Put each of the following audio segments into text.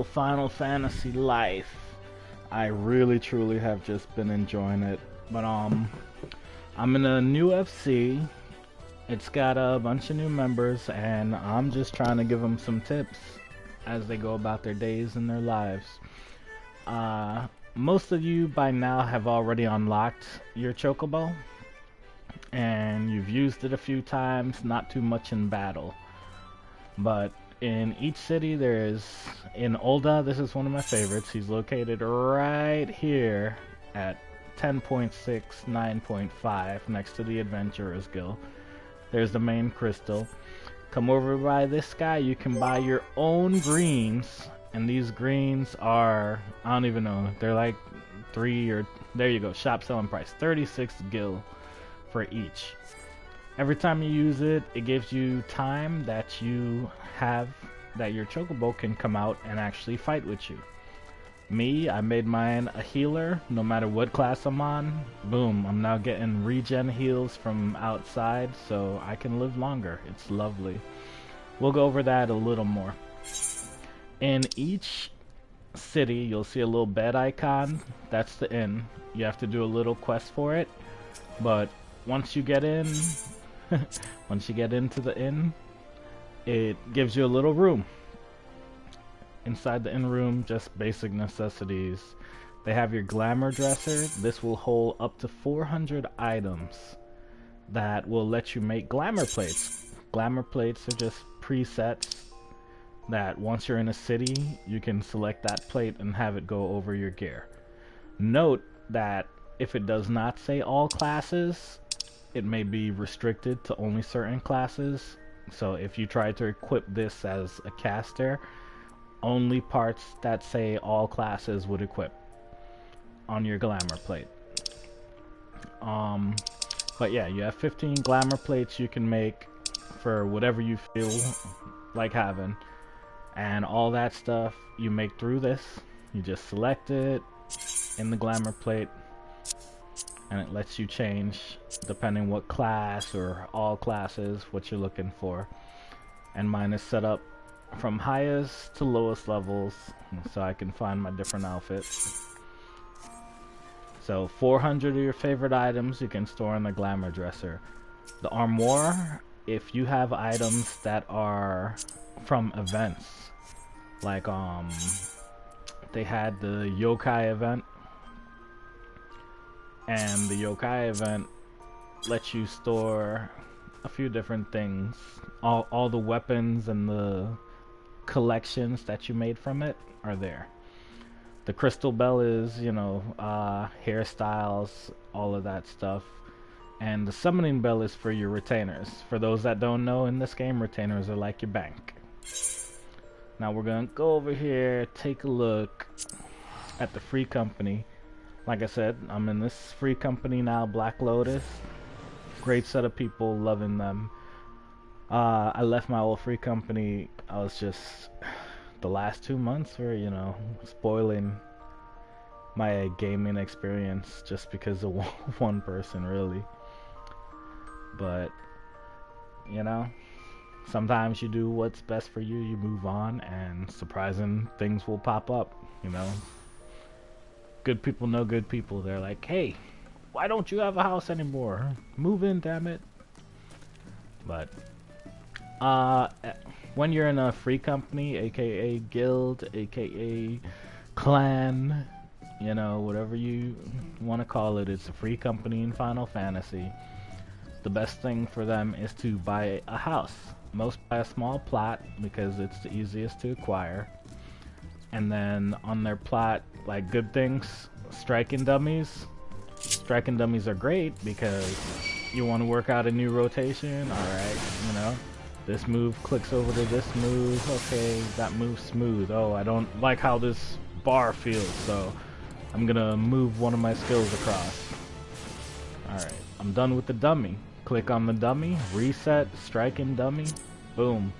Final Fantasy life. I really truly have just been enjoying it. But I'm in a new FC. It's got a bunch of new members and I'm just trying to give them some tips as they go about their days and their lives. Uh Most of you by now have already unlocked your chocobo and you've used it a few times, not too much in battle. But in each city, in Olda, this is one of my favorites. He's located right here at 10.6, 9.5, next to the Adventurers Guild. There's the main crystal. Come over by this guy, you can buy your own greens. And these greens are, I don't even know, they're like there you go, shop selling price, 36 gil for each. Every time you use it, it gives you time that your chocobo can come out and actually fight with you. Me, I made mine a healer, no matter what class I'm on. Boom, I'm now getting regen heals from outside, so I can live longer. It's lovely. We'll go over that a little more. In each city, you'll see a little bed icon. That's the inn. You have to do a little quest for it, but once you get in, once you get into the inn, it gives you a little room. Inside the inn room, just basic necessities. They have your Glamour Dresser. This will hold up to 400 items that will let you make glamour plates. Glamour plates are just presets that once you're in a city, you can select that plate and have it go over your gear. Note that if it does not say all classes, it may be restricted to only certain classes. So if you try to equip this as a caster, only parts that say all classes would equip on your glamour plate. But yeah, you have 15 glamour plates you can make for whatever you feel like having. And all that stuff you make through this. You just select it in the glamour plate, and it lets you change depending what class or all classes what you're looking for. And mine is set up from highest to lowest levels so I can find my different outfits. So 400 of your favorite items you can store in the Glamour Dresser. The armoire, if you have items that are from events, like they had the yokai event, and the yokai event lets you store a few different things. All the weapons and the collections that you made from it are there. The crystal bell is, hairstyles, all of that stuff. And the summoning bell is for your retainers. For those that don't know, in this game, retainers are like your bank. Now we're gonna go over here, take a look at the free company. Like I said, I'm in this free company now, Black Lotus. Great set of people, loving them. I left my old free company. I was just, the last 2 months were, spoiling my gaming experience just because of one person, really. But, sometimes you do what's best for you, you move on, and surprising things will pop up, Good people know good people. They're like, hey, why don't you have a house anymore? Move in, damn it. But, when you're in a free company, aka guild, aka clan, whatever you want to call it, it's a free company in Final Fantasy. The best thing for them is to buy a house. Most buy a small plot because it's the easiest to acquire. And then on their plot, like good things, striking dummies. Striking dummies are great because you want to work out a new rotation. Alright, this move clicks over to this move. Okay, that move's smooth. Oh, I don't like how this bar feels, so I'm gonna move one of my skills across. Alright, I'm done with the dummy. Click on the dummy, reset, striking dummy, boom,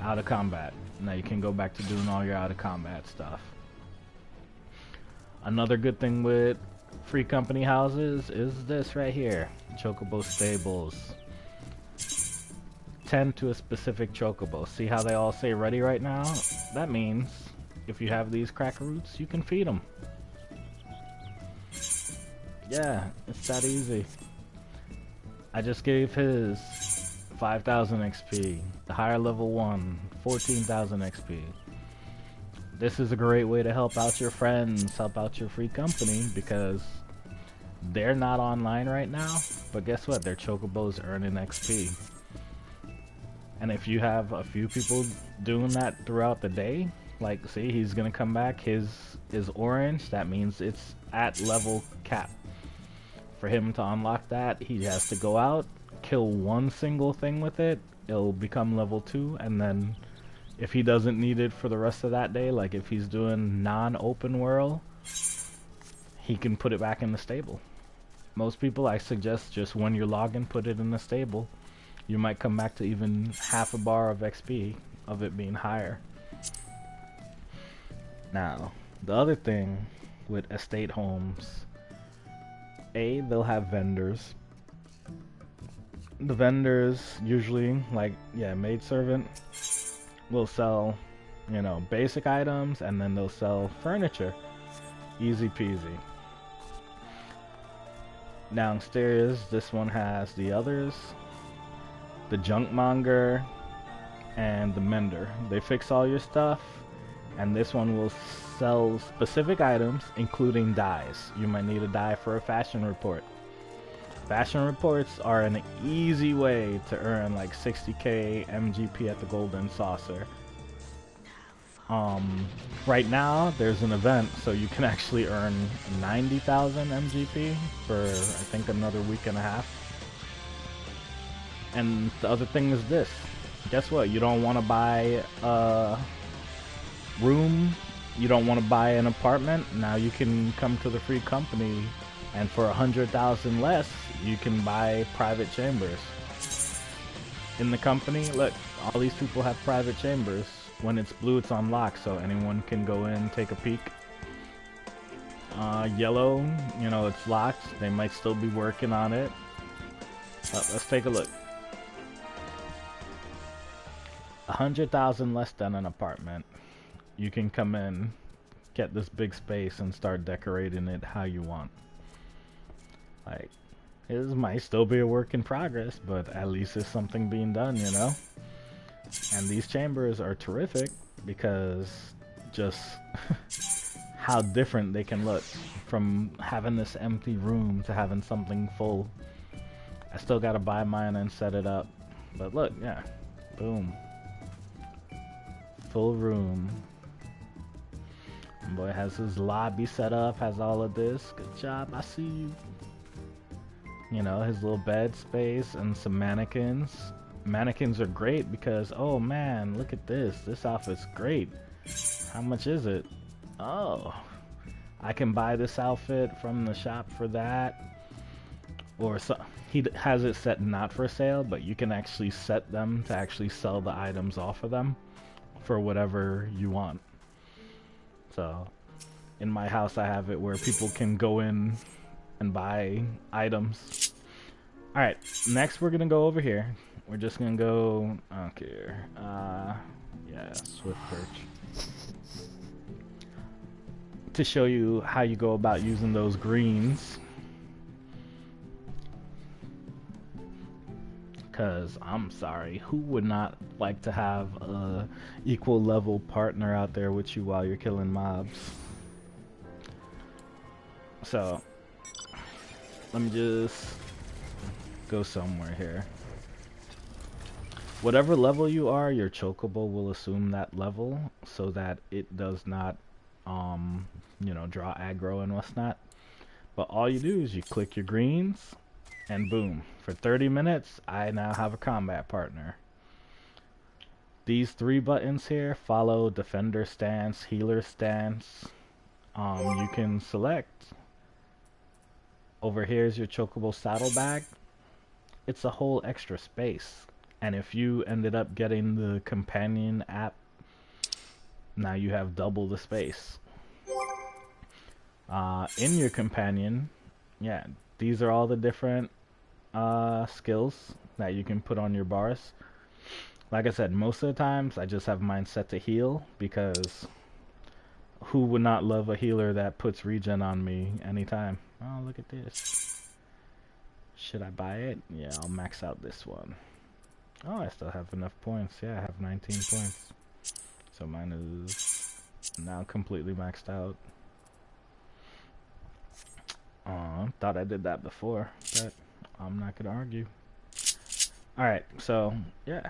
out of combat. Now you can go back to doing all your out of combat stuff. Another good thing with free company houses is this right here, chocobo stables. 10 to a specific chocobo. See how they all say ready right now? That means if you have these cracker roots, you can feed them. Yeah, it's that easy. I just gave his 5,000 XP. The higher level one, 14,000 XP. This is a great way to help out your friends, help out your free company, because they're not online right now, but guess what? Their chocobo's earning XP. And if you have a few people doing that throughout the day, like, see, he's gonna come back, his is orange, that means it's at level cap. For him to unlock that, he has to go out, kill one single thing with it, it'll become level 2, and then if he doesn't need it for the rest of that day, like if he's doing non-open world, he can put it back in the stable. Most people, I suggest just when you're logging, put it in the stable. You might come back to even half a bar of XP of it being higher. Now, the other thing with estate homes, they'll have vendors. The vendors usually, like, yeah, maidservant will sell, you know, basic items, and then they'll sell furniture. Easy peasy. Downstairs, this one has the others, the junkmonger and the mender. They fix all your stuff, and this one will sell specific items, including dyes. You might need a dye for a fashion report. Fashion reports are an easy way to earn like 60k MGP at the Golden Saucer. Right now there's an event, so you can actually earn 90,000 MGP for I think another week and a half. And the other thing is this. Guess what? You don't want to buy a room, you don't want to buy an apartment. Now you can come to the free company, and for 100,000 less, you can buy private chambers. In the company, look, all these people have private chambers. When it's blue, it's unlocked, so anyone can go in, take a peek. Yellow, you know, it's locked. They might still be working on it. Let's take a look. 100,000 less than an apartment. You can come in, get this big space, and start decorating it how you want. Like, it might still be a work in progress, but at least it's something being done, you know? And these chambers are terrific because just how different they can look from having this empty room to having something full. I still gotta buy mine and set it up, but look, yeah, boom, full room. Boy has his lobby set up, has all of this. Good job, I see you. You know, his little bed space and some mannequins. Mannequins are great because, oh man, look at this. This outfit's great. How much is it? Oh, I can buy this outfit from the shop for that. Or so, he has it set not for sale, but you can actually set them to actually sell the items off of them for whatever you want. So, in my house I have it where people can go in and buy items. Alright, next we're gonna go over here. We're just gonna go, I don't care, yeah, Swift Perch. To show you how you go about using those greens. Cause I'm sorry, who would not like to have a equal level partner out there with you while you're killing mobs? So, let me just go somewhere here. Whatever level you are, your chocobo will assume that level so that it does not, you know, draw aggro and what's not. But all you do is you click your greens, and boom, for 30 minutes, I now have a combat partner. These 3 buttons here follow defender stance, healer stance. You can select. Over here is your chocobo saddlebag. It's a whole extra space. And if you ended up getting the companion app, now you have double the space. In your companion, yeah, these are all the different skills that you can put on your bars. Like I said, most of the times I just have mine set to heal because who would not love a healer that puts regen on me anytime? Oh, look at this. Should I buy it? Yeah, I'll max out this one. Oh, I still have enough points. Yeah, I have 19 points. So mine is now completely maxed out. Thought I did that before, but I'm not gonna argue. Alright, so, yeah.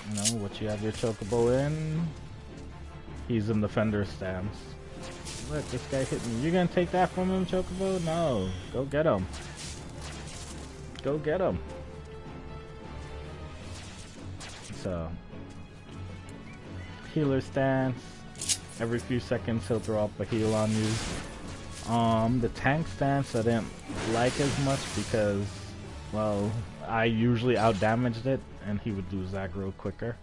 You know, what you have your chocobo in. He's in the fender stance. Look, this guy hit me. You gonna take that from him, chocobo? No. Go get him. Go get him. So, healer stance. Every few seconds he'll throw up a heal on you. The tank stance I didn't like as much because, well, I usually outdamaged it and he would lose aggro quicker.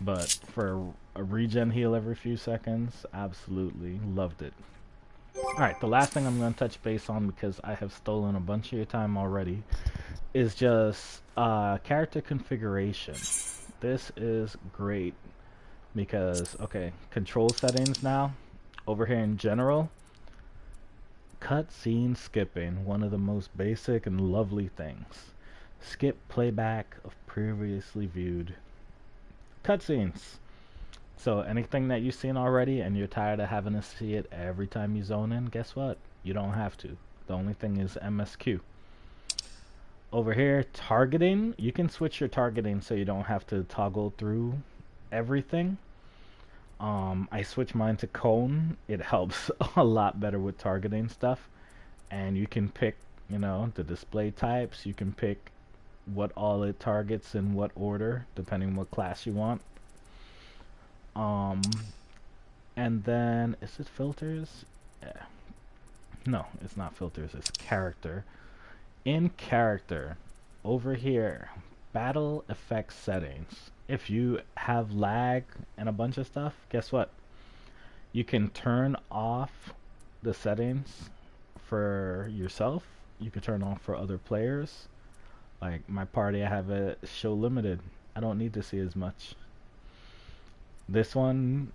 But for a regen heal every few seconds, absolutely loved it. Alright, the last thing I'm going to touch base on, because I have stolen a bunch of your time already, is just character configuration. This is great because, okay, control settings now. Over here in general, cutscene skipping, one of the most basic and lovely things. Skip playback of previously viewed cutscenes. So anything that you've seen already and you're tired of having to see it every time you zone in, guess what? You don't have to. The only thing is MSQ. Over here, targeting, you can switch your targeting so you don't have to toggle through everything. I switch mine to cone. It helps a lot better with targeting stuff. And you can pick, you know, the display types. You can pick what all it targets in what order, depending what class you want. And then, is it filters? Yeah. No, it's not filters, it's character. In character, over here, battle effects settings. If you have lag and a bunch of stuff, guess what? You can turn off the settings for yourself. You can turn off for other players. Like my party, I have it show limited. I don't need to see as much. This one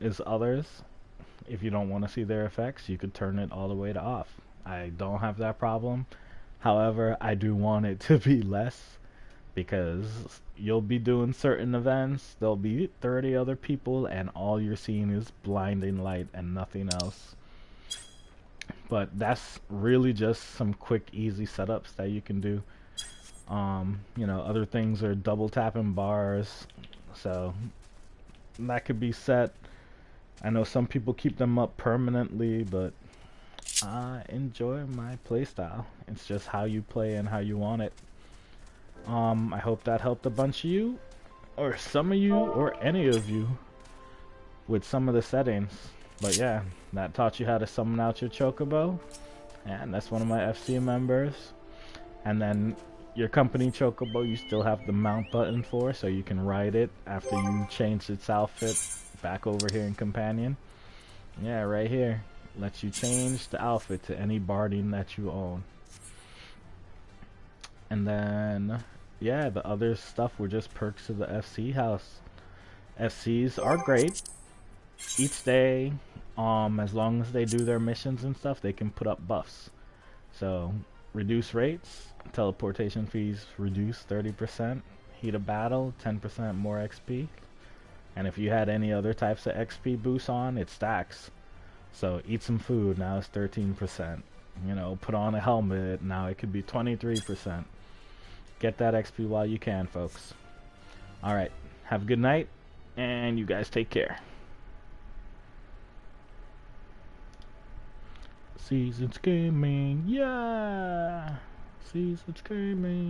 is others. If you don't want to see their effects, you could turn it all the way to off. I don't have that problem. However, I do want it to be less because you'll be doing certain events, there'll be 30 other people, and all you're seeing is blinding light and nothing else. But that's really just some quick, easy setups that you can do. You know, other things are double tapping bars, so that could be set. I know some people keep them up permanently, but I enjoy my playstyle. It's just how you play and how you want it. I hope that helped a bunch of you, or some of you, or any of you with some of the settings. But yeah, that taught you how to summon out your chocobo, and that's one of my FC members. And then your company chocobo, you still have the mount button for, so you can ride it after you change its outfit back over here in companion. Yeah, right here. Lets you change the outfit to any barding that you own. And then, yeah, the other stuff were just perks of the FC house. FCs are great. Each day, as long as they do their missions and stuff, they can put up buffs. So, reduce rates, teleportation fees reduce 30%, heat of battle, 10% more XP. And if you had any other types of XP boosts on, it stacks. So eat some food, now it's 13%. You know, put on a helmet, now it could be 23%. Get that XP while you can, folks. Alright, have a good night, and you guys take care. Seasons Gaming, yeah! Seasons Gaming.